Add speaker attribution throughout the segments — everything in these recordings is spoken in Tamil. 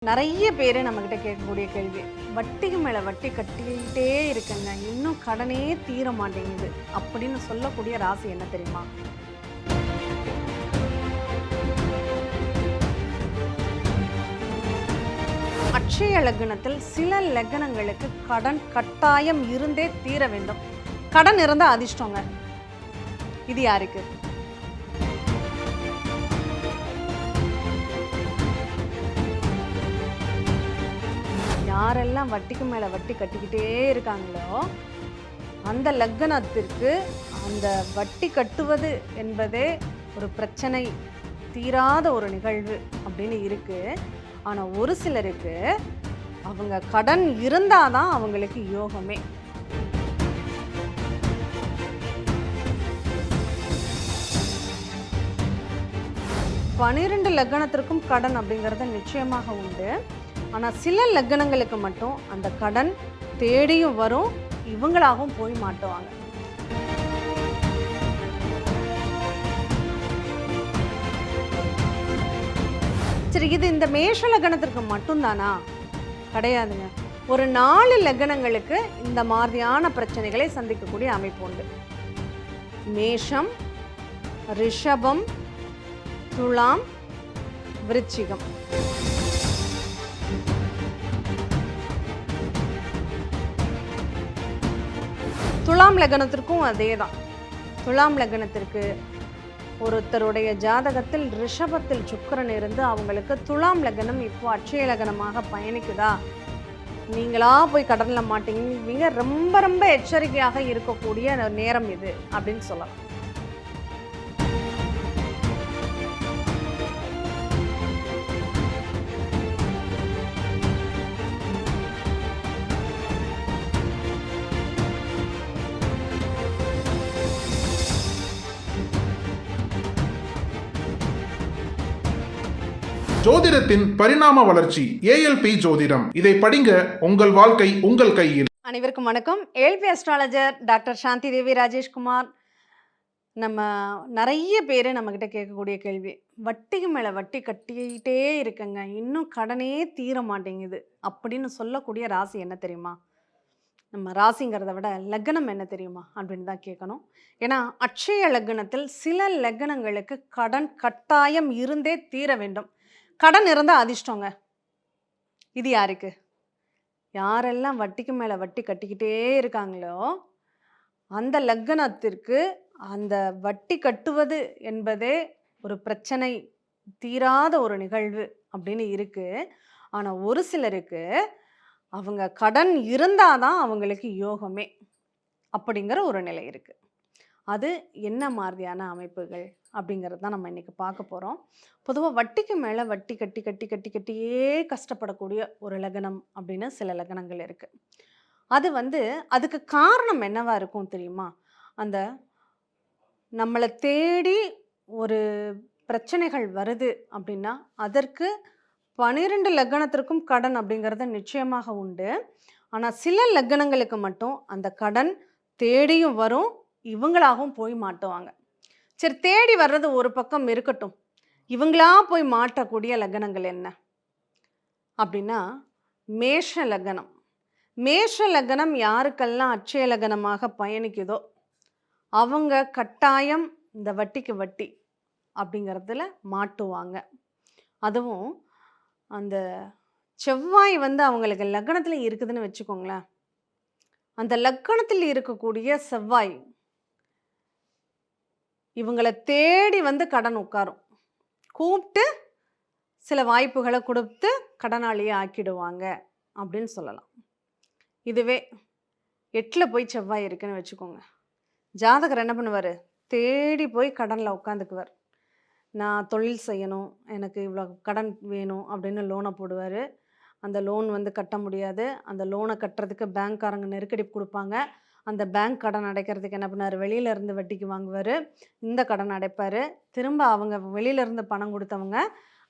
Speaker 1: நிறைய பேர் நம்மக்கிட்ட கேட்கக்கூடிய கேள்வி, வட்டிக்கு மேலே வட்டி கட்டிக்கிட்டே இருக்குங்க, இன்னும் கடனே தீர மாட்டேங்குது அப்படின்னு சொல்லக்கூடிய ராசி என்ன தெரியுமா? அட்சய லக்னத்தில் சில லக்னங்களுக்கு கடன் கட்டாயம் இருந்தே தீர வேண்டும். கடன் இருந்தா அதிர்ஷ்டங்க. இது யாருக்கு? யாரெல்லாம் வட்டிக்கு மேலே வட்டி கட்டிக்கிட்டே இருக்காங்களோ அந்த லக்னத்திற்கு அந்த வட்டி கட்டுவது என்பதே ஒரு பிரச்சனை, தீராத ஒரு நிகழ்வு அப்படின்னு இருக்கு. ஆனால் ஒரு சிலருக்கு அவங்க கடன் இருந்தாதான் அவங்களுக்கு யோகமே. பனிரெண்டு லக்னத்திற்கும் கடன் அப்படிங்கிறது நிச்சயமாக உண்டு. ஆனால் சில லக்னங்களுக்கு மட்டும் அந்த கடன் தேடியும் வரும், இவங்களாகவும் போய் மாட்டுவாங்க. சரி, இது இந்த மேஷ லக்னத்திற்கு மட்டும்தானா? கிடையாதுங்க. ஒரு 4 லக்னங்களுக்கு இந்த மாதிரியான பிரச்சனைகளை சந்திக்கக்கூடிய அமைப்பு உண்டு. மேஷம், ரிஷபம், துலாம், விருச்சிகம். துலாம் லக்னத்திற்கும் அதே தான். துலாம் லக்னத்திற்கு ஒருத்தருடைய ஜாதகத்தில் ரிஷபத்தில் சுக்கிரன் இருந்து அவங்களுக்கு துலாம் லக்னம் இப்போ அட்சய லக்னமாக பயணிக்குதா, நீங்களா போய் கடனில் மாட்டீங்க, ரொம்ப ரொம்ப எச்சரிக்கையாக இருக்கக்கூடிய நேரம் இது அப்படின்னு சொல்லலாம்.
Speaker 2: ஜோதிடத்தின் பரிணாம வளர்ச்சி ஏஎல்பி ஜோதிடம். இதை படிங்க, உங்கள் வாழ்க்கை உங்கள் கையில்.
Speaker 1: அனைவருக்கும் வணக்கம். ஏஎல்பி அஸ்ட்ராலஜர் டாக்டர் சாந்தி தேவி ராஜேஷ்குமார். நம்ம நிறைய பேர் நம்மக்கிட்ட கேட்கக்கூடிய கேள்வி, வட்டிக்கு மேலே வட்டி கட்டிக்கிட்டே இருக்குங்க, இன்னும் கடனே தீர மாட்டேங்குது அப்படின்னு சொல்லக்கூடிய ராசி என்ன தெரியுமா? நம்ம ராசிங்கிறத விட லக்னம் என்ன தெரியுமா அப்படின்னு தான் கேட்கணும். ஏன்னா அட்சய லக்னத்தில் சில லக்னங்களுக்கு கடன் கட்டாயம் இருந்தே தீர வேண்டும். கடன் இருந்தால் அதிர்ஷ்டங்க. இது யாருக்கு? யாரெல்லாம் வட்டிக்கு மேலே வட்டி கட்டிக்கிட்டே இருக்காங்களோ அந்த லக்னத்திற்கு அந்த வட்டி கட்டுவது என்பதே ஒரு பிரச்சனை, தீராத ஒரு நிகழ்வு அப்படின்னு இருக்கு. ஆனால் ஒரு சிலருக்கு அவங்க கடன் இருந்தாதான் அவங்களுக்கு யோகமே அப்படிங்கிற ஒரு நிலை இருக்கு. அது என்ன மாதிரியான அமைப்புகள் அப்படிங்கிறது தான் நம்ம இன்றைக்கி பார்க்க போகிறோம். பொதுவாக வட்டிக்கு மேலே வட்டி கட்டி கட்டி கட்டி கட்டியே கஷ்டப்படக்கூடிய ஒரு லக்னம் அப்படின்னு சில லக்னங்கள் இருக்குது. அது அதுக்கு காரணம் என்னவா இருக்கும் தெரியுமா? அந்த நம்மளை தேடி ஒரு பிரச்சனைகள் வருது அப்படின்னா அதற்கு 12 லக்னத்திற்கும் கடன் அப்படிங்கிறது நிச்சயமாக உண்டு. ஆனால் சில லக்னங்களுக்கு மட்டும் அந்த கடன் தேடியும் வரும், இவங்களாகவும் போய் மாட்டுவாங்க. சரி, தேடி வர்றது ஒரு பக்கம் இருக்கட்டும், இவங்களா போய் மாட்டக்கூடிய லக்னங்கள் என்ன அப்படின்னா மேஷ லக்னம். மேஷ லக்னம் யாருக்கெல்லாம் அட்சய லக்னமாக பயணிக்குதோ அவங்க கட்டாயம் இந்த வட்டிக்கு வட்டி அப்படிங்கிறதுல மாட்டுவாங்க. அதுவும் அந்த செவ்வாய் அவங்களுக்கு லக்னத்தில் இருக்குதுன்னு வச்சுக்கோங்களேன். அந்த லக்னத்தில் இருக்கக்கூடிய செவ்வாய் இவங்களை தேடி கடன் உட்காரும், கூப்பிட்டு சில வாய்ப்புகளை கொடுத்து கடனாளியை ஆக்கிடுவாங்க அப்படின்னு சொல்லலாம். இதுவே 8ல் போய் செவ்வாய் இருக்குன்னு வச்சுக்கோங்க, ஜாதகர் என்ன பண்ணுவார்? தேடி போய் கடனில் உட்காந்துக்குவார். நான் தொழில் செய்யணும், எனக்கு இவ்வளோ கடன் வேணும் அப்படின்னு லோனை போடுவார். அந்த லோன் கட்ட முடியாது. அந்த லோனை கட்டுறதுக்கு பேங்க்காரங்க நெருக்கடி கொடுப்பாங்க. அந்த பேங்க் கடன் அடைக்கிறதுக்கு என்ன பண்ணார்? வெளியிலேருந்து வட்டிக்கு வாங்குவார், இந்த கடன் அடைப்பார். திரும்ப அவங்க வெளியிலேருந்து பணம் கொடுத்தவங்க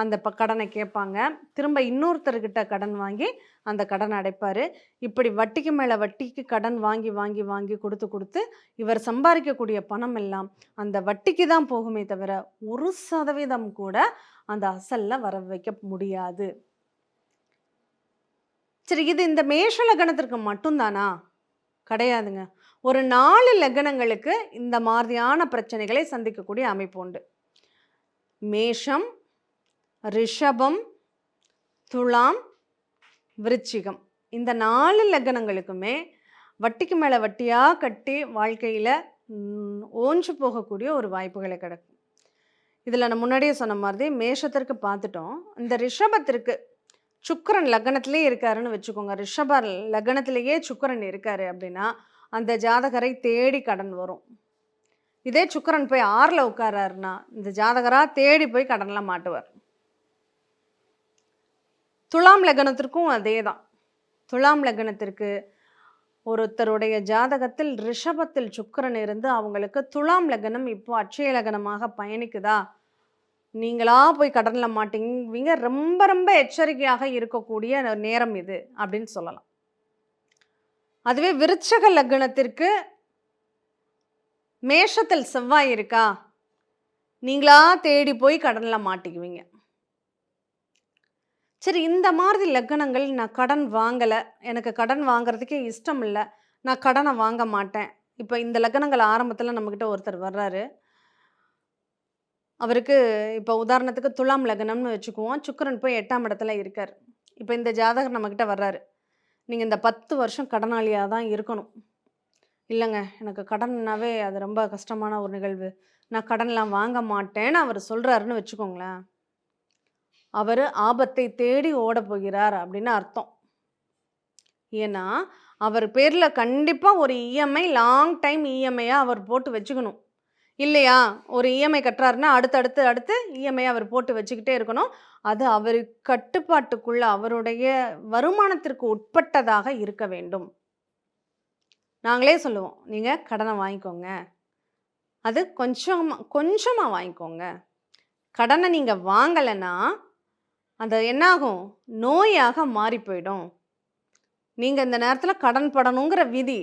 Speaker 1: அந்த கடனை கேட்பாங்க, திரும்ப இன்னொருத்தர்கிட்ட கடன் வாங்கி அந்த கடன் அடைப்பார். இப்படி வட்டிக்கு மேலே வட்டிக்கு கடன் வாங்கி வாங்கி வாங்கி கொடுத்து கொடுத்து இவர் சம்பாதிக்கக்கூடிய பணம் எல்லாம் அந்த வட்டிக்கு தான் போகுமே தவிர 1% கூட அந்த அசலில் வர வைக்க முடியாது. சரி, இது இந்த மேஷ லக்னத்திற்கு மட்டும்தானா? கிடையாதுங்க. ஒரு 4 லக்னங்களுக்கு இந்த மாதிரியான பிரச்சனைகளை சந்திக்கக்கூடிய அமைப்பு உண்டு. மேஷம், ரிஷபம், துலாம், விருச்சிகம். இந்த 4 லக்னங்களுக்குமே வட்டிக்கு மேல வட்டியா கட்டி வாழ்க்கையில ஓஞ்சு போகக்கூடிய ஒரு வாய்ப்புகளை கிடைக்கும். இதில நான் முன்னாடியே சொன்ன மாதிரி மேஷத்திற்கு பார்த்துட்டோம். இந்த ரிஷபத்திற்கு சுக்கிரன் லக்னத்திலேயே இருக்காருன்னு வச்சுக்கோங்க. ரிஷப லக்னத்திலேயே சுக்கிரன் இருக்காரு அப்படின்னா, அந்த ஜாதகரை தேடி கடன் வரும். இதே சுக்கிரன் போய் 6ல உட்கார்றாருன்னா, இந்த ஜாதகரா தேடி போய் கடன்ல மாட்டுவார். துலாம் லக்னத்திற்கும் அதேதான். துலாம் லக்னத்திற்கு ஒருத்தருடைய ஜாதகத்தில் ரிஷபத்தில் சுக்கிரன் இருந்து அவங்களுக்கு துலாம் லக்னம் இப்போ அட்சய லக்னமாக பயணிக்குதா? நீங்களா போய் கடன்ல மாட்டீங்க. ரொம்ப ரொம்ப எச்சரிக்கையாக இருக்கக்கூடிய நேரம் இது அப்படின்னு சொல்லலாம். அதுவே விருச்சக லக்னத்திற்கு மேஷத்தில் செவ்வாய் இருக்கா? நீங்களா தேடி போய் கடன்ல மாட்டிக்குவீங்க. சரி, இந்த மாதிரி லக்னங்கள் நான் கடன் வாங்கல. எனக்கு கடன் வாங்குறதுக்கே இஷ்டம் இல்ல. நான் கடன வாங்க மாட்டேன். இப்ப இந்த லக்னங்கள் ஆரம்பத்துல நம்மகிட்ட ஒருத்தர் வர்றாரு. அவருக்கு இப்ப உதாரணத்துக்கு துலாம் லக்னம்னு வச்சுக்குவோம். சுக்கிரன் போய் 8ஆம் இடத்துல இருக்காரு. இப்ப இந்த ஜாதகர் நம்மகிட்ட வர்றாரு. நீங்க இந்த 10 வருஷம் கடனாளியா தான் இருக்கணும். இல்லங்க, எனக்கு கடன்னாவே அது ரொம்ப கஷ்டமான ஒரு நிகழ்வு. நான் கடன்லாம் வாங்க மாட்டேன்னு அவரு சொல்றாருன்னு வச்சுக்கோங்களேன். அவரு ஆபத்தை தேடி ஓடப் போகிறார் அப்படின்னு அர்த்தம். ஏன்னா, அவர் பேர்ல கண்டிப்பா ஒரு இஎம்ஐ லாங் டைம் இஎம்ஐயா அவர் போட்டு வச்சுக்கணும். இல்லையா? ஒரு இஎம்ஐ கட்டுறாருன்னா, அடுத்து இஎம்ஐ அவர் போட்டு வச்சுக்கிட்டே இருக்கணும். அது அவரு கட்டுப்பாட்டுக்குள்ள அவருடைய வருமானத்திற்கு உட்பட்டதாக இருக்க வேண்டும். நாங்களே சொல்லுவோம், "நீங்க கடன வாங்கிக்கோங்க. அது கொஞ்சமா கொஞ்சமா வாங்கிக்கோங்க. கடன நீங்க வாங்கலன்னா, அது என்னாகும்? நோயாக மாறி போயிடும். நீங்க இந்த நேரத்தில கடன் படணுங்கிற விதி.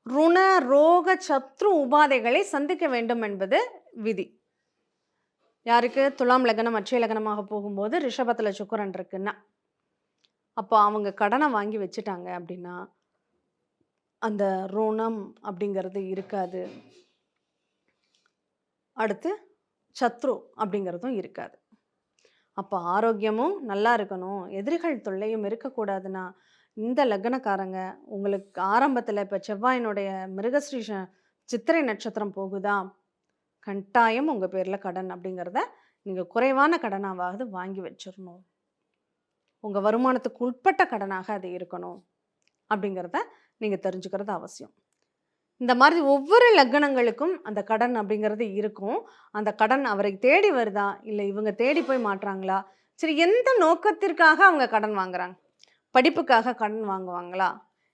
Speaker 1: ருண, ரோக, சத்ரு உபாதைகளை சந்திக்க வேண்டும் என்பது விதி." யாருக்கு? துலாம் லக்னம் அட்சய லக்னமாக போகும்போது ரிஷபத்தில சுக்கிரன் இருக்குன்னா. அப்போ அவங்க கடன வாங்கி வச்சுட்டாங்க அப்படின்னா, அந்த ருணம் அப்படிங்கிறது இருக்காது. அடுத்து சத்ரு அப்படிங்கிறதும் இருக்காது. அப்போ ஆரோக்கியமும் நல்லா இருக்கணும். எதிரிகள் தொல்லையும் இருக்கக்கூடாதுன்னா, இந்த லக்னக்காரங்க உங்களுக்கு ஆரம்பத்தில இப்ப செவ்வாயினுடைய மிருகஸ்ரீஷ சித்திரை நட்சத்திரம் போகுதா, கட்டாயம் உங்க பேர்ல கடன் அப்படிங்கிறத நீங்க குறைவான கடனாவாவது வாங்கி வச்சிரணும். உங்க வருமானத்துக்கு உட்பட்ட கடனாக அது இருக்கணும். அப்படிங்கிறத நீங்க தெரிஞ்சுக்கிறது அவசியம். இந்த மாதிரி ஒவ்வொரு லக்னங்களுக்கும் அந்த கடன் அப்படிங்கிறது இருக்கும். அந்த கடன் அவரை தேடி வருதா? இல்ல இவங்க தேடி போய் மாட்றாங்களா? சரி, எந்த நோக்கத்திற்காக அவங்க கடன் வாங்குறாங்க? படிப்புக்காக கடன் வாங்குவாங்களா?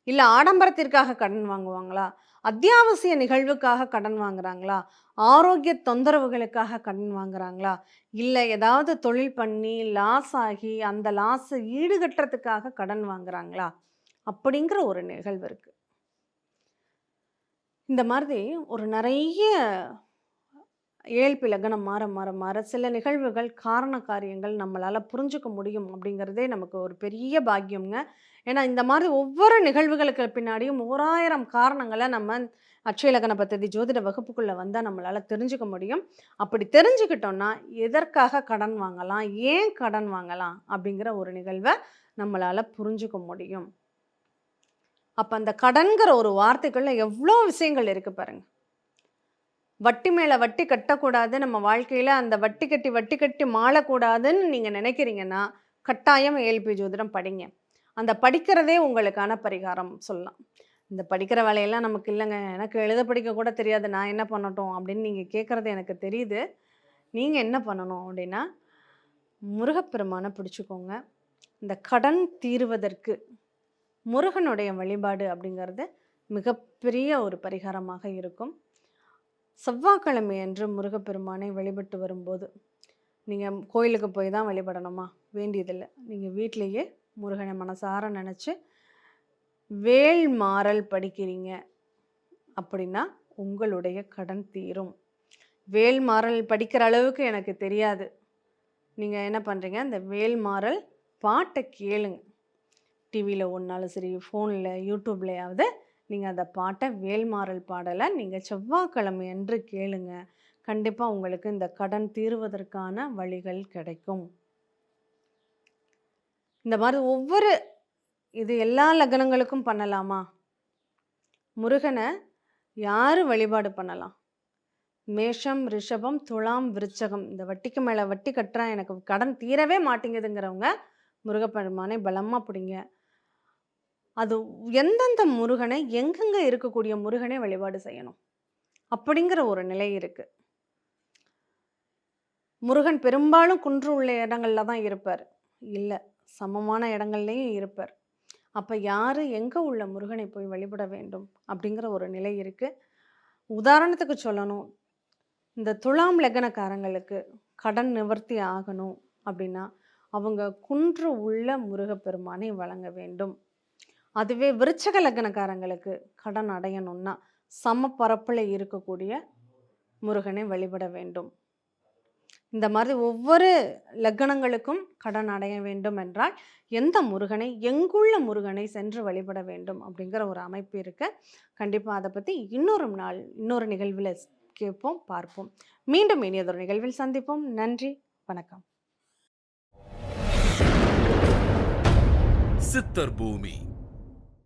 Speaker 1: இல்ல ஆடம்பரத்திற்காக கடன் வாங்குவாங்களா? அத்தியாவசிய நிகழ்வுக்காக கடன் வாங்குறாங்களா? ஆரோக்கிய தொந்தரவுகளுக்காக கடன் வாங்குறாங்களா? இல்ல ஏதாவது தொழில் பண்ணி லாஸ் ஆகி அந்த லாஸ ஈடுகட்டுறதுக்காக கடன் வாங்குறாங்களா? அப்படிங்கிற ஒரு நிகழ்வு இருக்கு. இந்த மாதிரி ஒரு நெறைய ஏழ்பி லக்னம் மாற, மாற, மாற சில நிகழ்வுகள், காரண காரியங்கள் நம்மளால புரிஞ்சுக்க முடியும் அப்படிங்கிறதே நமக்கு ஒரு பெரிய பாக்கியம்ங்க. ஏன்னா, இந்த மாதிரி ஒவ்வொரு நிகழ்வுகளுக்கு பின்னாடியும் ஓராயிரம் காரணங்கள நம்ம அட்சய லக்ன பத்ததி ஜோதிட வகுப்புக்குள்ள வந்தா நம்மளால தெரிஞ்சுக்க முடியும். அப்படி தெரிஞ்சுக்கிட்டோம்னா, எதற்காக கடன் வாங்கலாம்? ஏன் கடன் வாங்கலாம்? அப்படிங்கிற ஒரு நிகழ்வ நம்மளால புரிஞ்சுக்க முடியும். அப்ப அந்த கடன்கிற ஒரு வார்த்தைக்குள்ள எவ்ளோ விஷயங்கள் இருக்கு பாருங்க. வட்டி மேல வட்டி கட்டக்கூடாது. நம்ம வாழ்க்கையில அந்த வட்டி கட்டி மாளக்கூடாதுன்னு நீங்க நினைக்கிறீங்கன்னா, கட்டாயம் ஏஎல்பி ஜோதிடம் படிங்க. அந்த படிக்கிறதே உங்களுக்கான பரிகாரம் சொல்லலாம். இந்த படிக்கிற வேலையெல்லாம் நமக்கு இல்லங்க. எனக்கு எழுத படிக்க கூட தெரியாது. நான் என்ன பண்ணட்டும்? அப்படின்னு நீங்க கேட்கறது எனக்கு தெரியுது. நீங்க என்ன பண்ணணும் அப்படின்னா, முருகப்பெருமான பிடிச்சுக்கோங்க. இந்த கடன் தீருவதற்கு முருகனுடைய வழிபாடு அப்படிங்கிறது மிகப்பெரிய ஒரு பரிகாரமாக இருக்கும். செவ்வாய்க்கிழமை அன்று முருகப்பெருமானை வழிபட்டு வரும்போது, நீங்க கோயிலுக்கு போய் தான் வழிபடணுமா? வேண்டியதில்ல. நீங்க வீட்டிலேயே முருகனை மனசார நெனச்சு, வேல்மாறல் படிக்கிறீங்க அப்படின்னா, உங்களுடைய கடன் தீரும். வேல்மாறல் படிக்கிற அளவுக்கு எனக்கு தெரியாது. நீங்க என்ன பண்றீங்க, இந்த வேல்மாறல் பாட்ட கேளுங்க. டிவியில் ஓடினாலும் சரி, ஃபோனில் யூடியூப்லையாவது நீங்கள் அந்த பாட்டை வேல்மாறல் பாடலை நீங்கள் செவ்வாய்க்கிழமை அன்று கேளுங்க. கண்டிப்பாக உங்களுக்கு இந்த கடன் தீர்வதற்கான வழிகள் கிடைக்கும். இந்த மாதிரி ஒவ்வொரு இது எல்லா லக்னங்களுக்கும் பண்ணலாமா? முருகனை யார் வழிபாடு பண்ணலாம்? மேஷம், ரிஷபம், துலாம், விருச்சகம் இந்த வட்டிக்கு மேலே வட்டி கட்டுறேன் எனக்கு கடன் தீரவே மாட்டேங்குதுங்கிறவங்க முருகப்பெருமானை பலமாக பிடிங்க. அது எந்தெந்த முருகனை எங்கெங்கே இருக்கக்கூடிய முருகனை வழிபாடு செய்யணும் அப்படிங்கிற ஒரு நிலை இருக்குது. முருகன் பெரும்பாலும் குன்று உள்ள இடங்கள்ல தான் இருப்பார். இல்லை, சமமான இடங்கள்லையும் இருப்பார். அப்போ யார் எங்கே உள்ள முருகனை போய் வழிபட வேண்டும் அப்படிங்கிற ஒரு நிலை இருக்குது. உதாரணத்துக்கு சொல்லணும், இந்த துலாம் லக்னக்காரங்களுக்கு கடன் நிவர்த்தி ஆகணும் அப்படின்னா அவங்க குன்று உள்ள முருகப்பெருமானை வழங்க வேண்டும். அதுவே விருச்சக லக்னக்காரங்களுக்கு கடன் அடையணும்னா சமப்பரப்பில் இருக்கக்கூடிய முருகனை வழிபட வேண்டும். இந்த மாதிரி ஒவ்வொரு லக்னங்களுக்கும் கடன் அடைய வேண்டும் என்றால் எந்த முருகனை, எங்குள்ள முருகனை சென்று வழிபட வேண்டும் அப்படிங்கிற ஒரு அமைப்பு இருக்கு. கண்டிப்பாக அதை பற்றி இன்னொரு நாள் இன்னொரு நிகழ்வில் கேட்போம், பார்ப்போம். மீண்டும் இனியதொரு நிகழ்வில் சந்திப்போம். நன்றி, வணக்கம்.
Speaker 3: சித்தர் பூமி